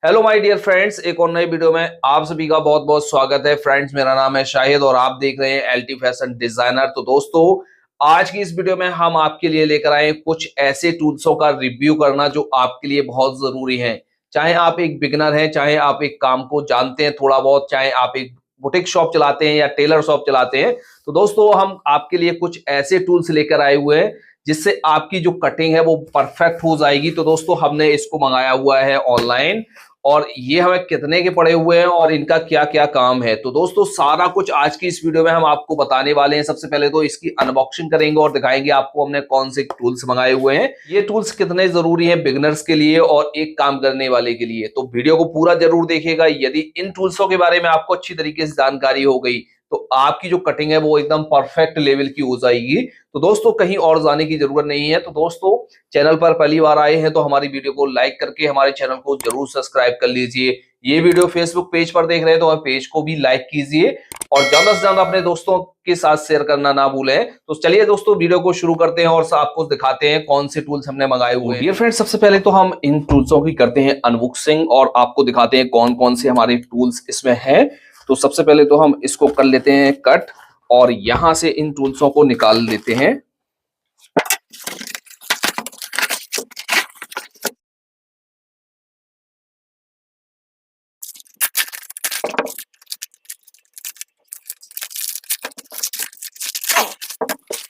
Hello my dear friends, एक और नई वीडियो में आप सभी का बहुत बहुत स्वागत है। फ्रेंड्स, मेरा नाम है शाहिद और आप देख रहे हैं एलटी फैशन डिजाइनर। तो दोस्तों, आज की इस वीडियो में हम आपके लिए लेकर आए कुछ ऐसे टूल्सों का रिव्यू करना जो आपके लिए बहुत जरूरी है। चाहे आप एक बिगिनर हैं, चाहे आप एक काम को जानते हैं थोड़ा बहुत, चाहे आप एक बुटीक शॉप चलाते हैं या टेलर शॉप चलाते हैं, तो दोस्तों हम आपके लिए कुछ ऐसे टूल्स लेकर आए हुए हैं जिससे आपकी जो कटिंग है वो परफेक्ट हो जाएगी। तो दोस्तों, हमने इसको मंगाया हुआ है ऑनलाइन और ये हमें कितने के पड़े हुए हैं और इनका क्या क्या काम है। तो दोस्तों, सारा कुछ आज की इस वीडियो में हम आपको बताने वाले हैं। सबसे पहले तो इसकी अनबॉक्सिंग करेंगे और दिखाएंगे आपको हमने कौन से टूल्स मंगाए हुए हैं, ये टूल्स कितने जरूरी हैं बिगिनर्स के लिए और एक काम करने वाले के लिए। तो वीडियो को पूरा जरूर देखिएगा। यदि इन टूल्सों के बारे में आपको अच्छी तरीके से जानकारी हो गई तो आपकी जो कटिंग है वो एकदम परफेक्ट लेवल की हो जाएगी। तो दोस्तों, कहीं और जाने की जरूरत नहीं है। तो दोस्तों, चैनल पर पहली बार आए हैं तो हमारी वीडियो को लाइक करके हमारे चैनल को जरूर सब्सक्राइब कर लीजिए। ये वीडियो फेसबुक पेज पर देख रहे हैं तो पेज को भी लाइक कीजिए और ज्यादा से ज्यादा अपने दोस्तों के साथ शेयर करना ना भूलें। तो चलिए दोस्तों, वीडियो को शुरू करते हैं और आपको दिखाते हैं कौन से टूल्स हमने मंगाए हुए हैं। डियर फ्रेंड्स, सबसे पहले तो हम इन टूल्सों की करते हैं अनबॉक्सिंग और आपको दिखाते हैं कौन कौन से हमारे टूल्स इसमें हैं। तो सबसे पहले तो हम इसको कर लेते हैं कट और यहां से इन टूल्सों को निकाल लेते हैं।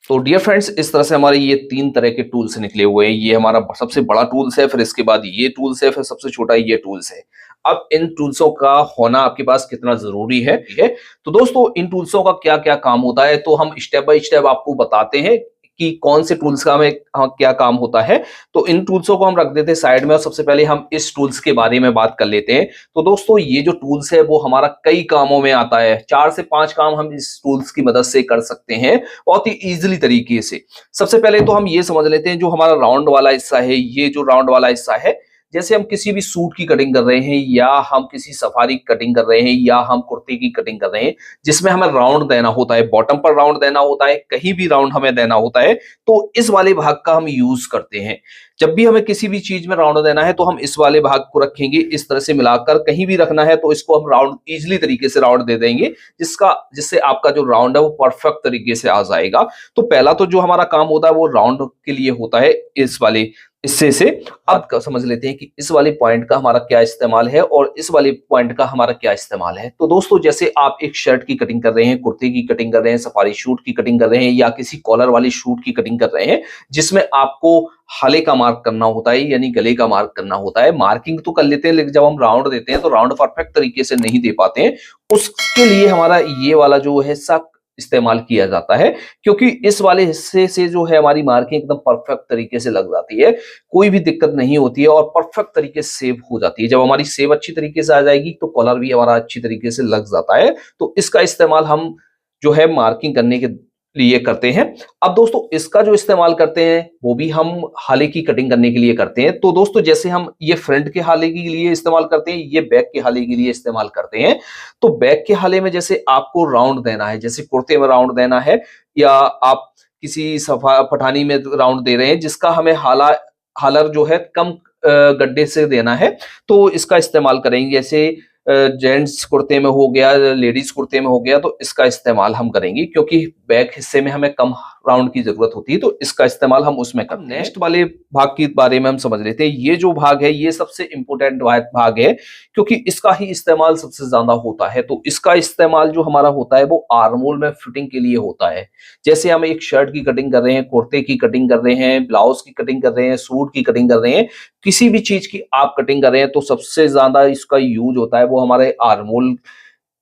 तो डियर फ्रेंड्स, इस तरह से हमारे ये तीन तरह के टूल्स निकले हुए हैं। ये हमारा सबसे बड़ा टूल्स है, फिर इसके बाद ये टूल्स है, फिर सबसे छोटा ये टूल्स है। अब इन टूल्सों का होना आपके पास कितना जरूरी है, ठीक है। तो दोस्तों, इन टूल्सों का क्या क्या काम होता है तो हम स्टेप बाय स्टेप आपको बताते हैं कि कौन से टूल्स का हमें क्या काम होता है। तो इन टूल्सों को हम रख देते हैं साइड में और सबसे पहले हम इस टूल्स के बारे में बात कर लेते हैं। तो दोस्तों, ये जो टूल्स है वो हमारा कई कामों में आता है। 4 से 5 काम हम इस टूल्स की मदद से कर सकते हैं बहुत ही इजीली तरीके से। सबसे पहले तो हम ये समझ लेते हैं, जो हमारा राउंड वाला हिस्सा है, ये जो राउंड वाला हिस्सा है, जैसे हम किसी भी सूट की कटिंग कर रहे हैं या हम किसी सफारी की कटिंग कर रहे हैं या हम कुर्ते की कटिंग कर रहे हैं, जिसमें हमें राउंड देना होता है, बॉटम पर राउंड देना होता है, कहीं भी राउंड हमें देना होता है, तो इस वाले भाग का हम यूज करते हैं। जब भी हमें किसी भी चीज में राउंड देना है तो हम इस वाले भाग को रखेंगे, इस तरह से मिलाकर। कहीं भी रखना है तो इसको हम राउंड इजिली तरीके से राउंड दे देंगे, जिससे आपका जो राउंड है वो परफेक्ट तरीके से आ जाएगा। तो पहला तो जो हमारा काम होता है वो राउंड के लिए होता है इस वाले हिस्से से। अब समझ लेते हैं कि इस वाले पॉइंट का हमारा क्या इस्तेमाल है और इस वाले पॉइंट का हमारा क्या इस्तेमाल है। तो दोस्तों, जैसे आप एक शर्ट की कटिंग कर रहे हैं, कुर्ते की कटिंग कर रहे हैं, सफारी शूट की कटिंग कर रहे हैं या किसी कॉलर वाली शूट की कटिंग कर रहे हैं, जिसमें आपको हाले का मार्क करना होता है यानी गले का मार्क करना होता है। मार्किंग तो कर लेते हैं लेकिन जब हम राउंड देते हैं तो राउंड परफेक्ट तरीके से नहीं दे पाते हैं। उसके लिए हमारा ये वाला जो हिस्सा इस्तेमाल किया जाता है, क्योंकि इस वाले हिस्से से जो है हमारी मार्किंग एकदम परफेक्ट तरीके से लग जाती है, कोई भी दिक्कत नहीं होती है और परफेक्ट तरीके से सेव हो जाती है। जब हमारी सेव अच्छी तरीके से आ जाएगी तो कलर भी हमारा अच्छी तरीके से लग जाता है। तो इसका इस्तेमाल हम जो है मार्किंग करने के लिए करते हैं। अब दोस्तों, इसका जो इस्तेमाल करते हैं वो भी हम हाले की कटिंग करने के लिए करते हैं। तो दोस्तों, जैसे हम ये फ्रंट के हाले के लिए इस्तेमाल करते हैं, ये बैक के हाले के लिए इस्तेमाल करते हैं। तो बैक के हाले में जैसे आपको राउंड देना है, जैसे कुर्ते में राउंड देना है या आप किसी सफा पठानी में राउंड दे रहे हैं जिसका हमें हालर जो है कम गड्ढे से देना है, तो इसका इस्तेमाल करेंगे। जैसे जेंट्स कुर्ते में हो गया, लेडीज कुर्ते में हो गया, तो इसका इस्तेमाल हम करेंगे क्योंकि बैक हिस्से में हमें कम राउंड की जरूरत होती है, तो इसका इस्तेमाल हम उसमें करते हैं। नेक्स्ट वाले भाग के बारे में हम समझ लेते हैं। ये जो भाग है ये सबसे इंपॉर्टेंट भाग है क्योंकि इसका ही इस्तेमाल सबसे ज्यादा होता है। तो इसका इस्तेमाल जो हमारा होता है वो आर्मोल में फिटिंग के लिए होता है। जैसे हम एक शर्ट की कटिंग कर रहे हैं, कुर्ते की कटिंग कर रहे हैं, ब्लाउज की कटिंग कर रहे हैं, सूट की कटिंग कर रहे हैं, किसी भी चीज की आप कटिंग कर रहे हैं, तो सबसे ज्यादा इसका यूज होता है वो हमारे आर्मोल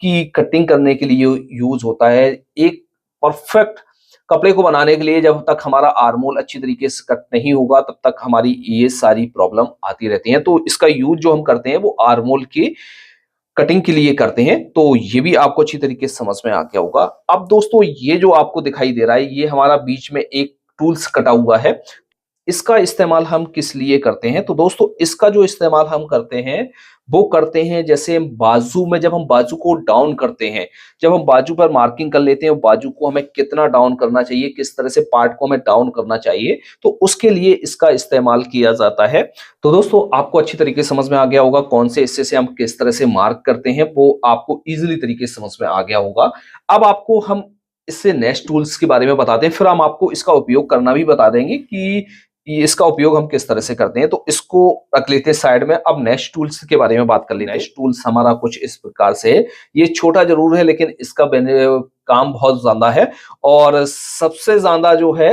की कटिंग करने के लिए यूज होता है। एक परफेक्ट कपड़े को बनाने के लिए जब तक हमारा आर्मोल अच्छी तरीके से कट नहीं होगा तब तक हमारी ये सारी प्रॉब्लम आती रहती हैं। तो इसका यूज जो हम करते हैं वो आर्मोल की कटिंग के लिए करते हैं। तो ये भी आपको अच्छी तरीके से समझ में आ गया होगा। अब दोस्तों, ये जो आपको दिखाई दे रहा है ये हमारा बीच में एक टूल्स कटा हुआ है। इसका इस्तेमाल हम किस लिए करते हैं? तो दोस्तों इसका जो इस्तेमाल हम करते हैं, वो करते हैं जैसे बाजू में जब हम बाजू को डाउन करते हैं, जब हम बाजू पर मार्किंग कर लेते हैं, बाजू को हमें कितना डाउन करना चाहिए, किस तरह से पार्ट को हमें डाउन करना चाहिए, तो उसके लिए इसका इस्तेमाल किया जाता है। तो दोस्तों आपको अच्छी तरीके से समझ में आ गया होगा कौन से हिस्से से हम किस तरह से मार्क करते हैं, वो आपको ईज़िली तरीके से समझ में आ गया होगा। अब आपको हम इससे नेक्स्ट टूल्स के बारे में बताते हैं, फिर हम आपको इसका उपयोग करना भी बता देंगे कि ये इसका उपयोग हम किस तरह से करते हैं। तो इसको रख लेते हैं साइड में। अब नेक्स्ट टूल्स के बारे में बात कर लेते हैं। नेक्स्ट टूल्स हमारा कुछ इस प्रकार से है। ये छोटा ज़रूर है लेकिन इसका काम बहुत ज़्यादा है और सबसे ज़्यादा जो है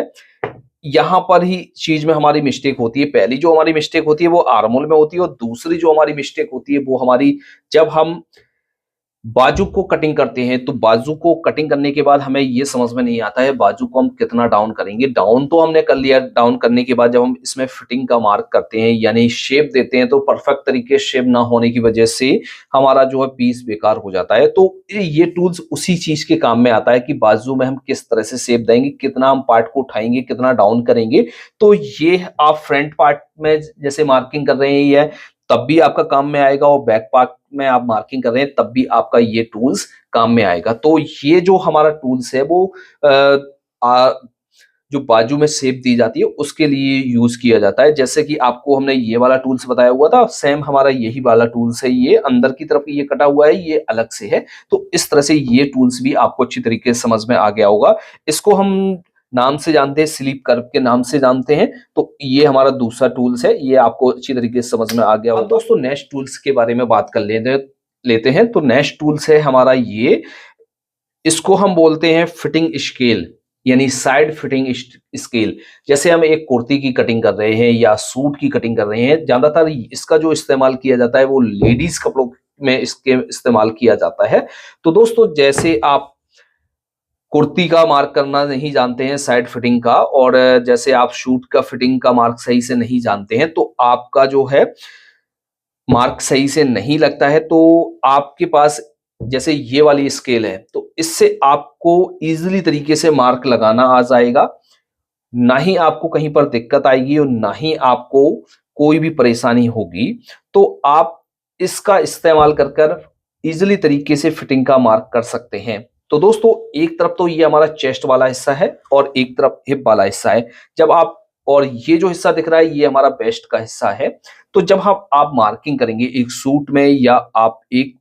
यहाँ पर ही चीज़ में हमारी मिस्टेक होती है। पहली जो हमारी मिस्टेक होती है वो आर्म होल में होती है और दूसरी जो हमारी मिस्टेक होती है वो हमारी जब हम बाजू को कटिंग करते हैं। तो बाजू को कटिंग करने के बाद हमें ये समझ में नहीं आता है बाजू को हम कितना डाउन करेंगे। डाउन तो हमने कर लिया, डाउन करने के बाद जब हम इसमें फिटिंग का मार्क करते हैं यानी शेप देते हैं तो परफेक्ट तरीके से शेप ना होने की वजह से हमारा जो है पीस बेकार हो जाता है। तो ये टूल्स उसी चीज के काम में आता है कि बाजू में हम किस तरह से शेप देंगे, कितना हम पार्ट को उठाएंगे, कितना डाउन करेंगे। तो ये आप फ्रंट पार्ट में जैसे मार्किंग कर रहे हैं ये तब भी आपका काम में आएगा और बैक पार्ट में आप मार्किंग कर रहे हैं तब भी आपका ये टूल्स काम में आएगा। तो ये जो हमारा टूल्स है वो आ, जो बाजू में शेप दी जाती है उसके लिए यूज किया जाता है। जैसे कि आपको हमने ये वाला टूल्स बताया हुआ था, सेम हमारा यही वाला टूल्स है। ये अंदर की तरफ ये कटा हुआ है, ये अलग से है। तो इस तरह से ये टूल्स भी आपको अच्छी तरीके से समझ में आ गया होगा। इसको हम नाम से जानते हैं, स्लिप कर्व के नाम से जानते हैं। तो ये हमारा दूसरा टूल्स है, ये आपको अच्छी तरीके से समझ में आ गया होगा। अब दोस्तों नेक्स्ट टूल्स के बारे में बात कर लेते हैं। तो नेक्स्ट टूल्स है हमारा ये, इसको हम बोलते हैं फिटिंग स्केल यानी साइड फिटिंग स्केल। जैसे हम एक कुर्ती की कटिंग कर रहे हैं या सूट की कटिंग कर रहे हैं, ज्यादातर इसका जो इस्तेमाल किया जाता है वो लेडीज कपड़ों में इसके इस्तेमाल किया जाता है। तो दोस्तों जैसे आप कुर्ती का मार्क करना नहीं जानते हैं साइड फिटिंग का, और जैसे आप शूट का फिटिंग का मार्क सही से नहीं जानते हैं, तो आपका जो है मार्क सही से नहीं लगता है। तो आपके पास जैसे ये वाली स्केल है तो इससे आपको इजीली तरीके से मार्क लगाना आ जाएगा, ना ही आपको कहीं पर दिक्कत आएगी और ना ही आपको कोई भी परेशानी होगी। तो आप इसका इस्तेमाल कर कर इजीली तरीके से फिटिंग का मार्क कर सकते हैं। तो दोस्तों एक तरफ तो ये हमारा चेस्ट वाला हिस्सा है और एक तरफ हिप वाला हिस्सा है। जब आप और ये जो हिस्सा दिख रहा है ये हमारा बेस्ट का हिस्सा है। तो जब आप मार्किंग करेंगे एक सूट में या आप एक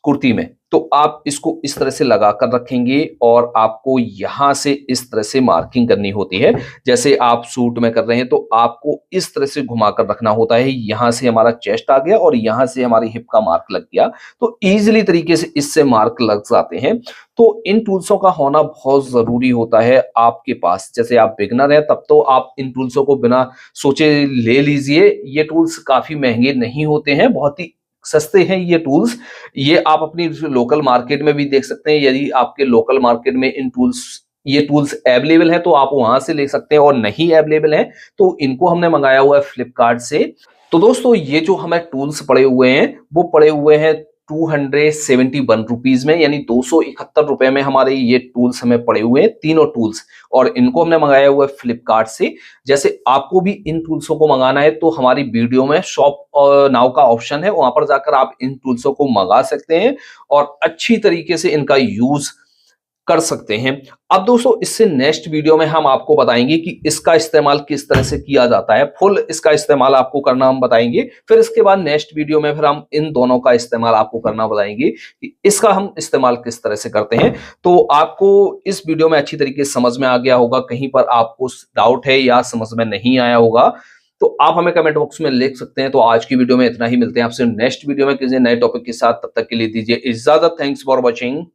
कुर्ती में, तो आप इसको इस तरह से लगा कर रखेंगे और आपको यहां से इस तरह से मार्किंग करनी होती है। जैसे आप सूट में कर रहे हैं तो आपको इस तरह से घुमाकर रखना होता है। यहां से हमारा चेस्ट आ गया और यहां से हमारी हिप का मार्क लग गया, तो इजीली तरीके से इससे मार्क लग जाते हैं। तो इन टूल्सों का होना बहुत जरूरी होता है आपके पास। जैसे आप बिगनर हैं तब तो आप इन टूल्सों को बिना सोचे ले लीजिए। ये टूल्स काफी महंगे नहीं होते हैं, बहुत ही सस्ते हैं ये टूल्स। ये आप अपनी लोकल मार्केट में भी देख सकते हैं। यदि आपके लोकल मार्केट में ये टूल्स अवेलेबल है तो आप वहां से ले सकते हैं, और नहीं अवेलेबल है तो इनको हमने मंगाया हुआ है फ्लिपकार्ट से। तो दोस्तों ये जो हमें टूल्स पड़े हुए हैं वो पड़े हुए हैं 271 रुपीज में, यानी 271 रुपए में हमारे ये टूल्स हमें पड़े हुए हैं, तीनों टूल्स। और इनको हमने मंगाया हुआ है फ्लिपकार्ट से। जैसे आपको भी इन टूल्सों को मंगाना है तो हमारी वीडियो में शॉप नाउ का ऑप्शन है, वहां पर जाकर आप इन टूल्सों को मंगा सकते हैं और अच्छी तरीके से इनका यूज कर सकते हैं। अब दोस्तों इससे नेक्स्ट वीडियो में हम आपको बताएंगे कि इसका इस्तेमाल किस तरह से किया जाता है। फुल इसका इस्तेमाल आपको करना हम बताएंगे। फिर इसके बाद नेक्स्ट वीडियो में फिर हम इन दोनों का इस्तेमाल आपको करना बताएंगे कि इसका हम इस्तेमाल किस तरह से करते हैं। तो आपको इस वीडियो में अच्छी तरीके से समझ में आ गया होगा, कहीं पर आपको डाउट है या समझ में नहीं आया होगा तो आप हमें कमेंट बॉक्स में लिख सकते हैं। तो आज की वीडियो में इतना ही, मिलते हैं आपसे नेक्स्ट वीडियो में किसी नए टॉपिक के साथ। तब तक के लिए दीजिए इजाजत। Thanks for watching.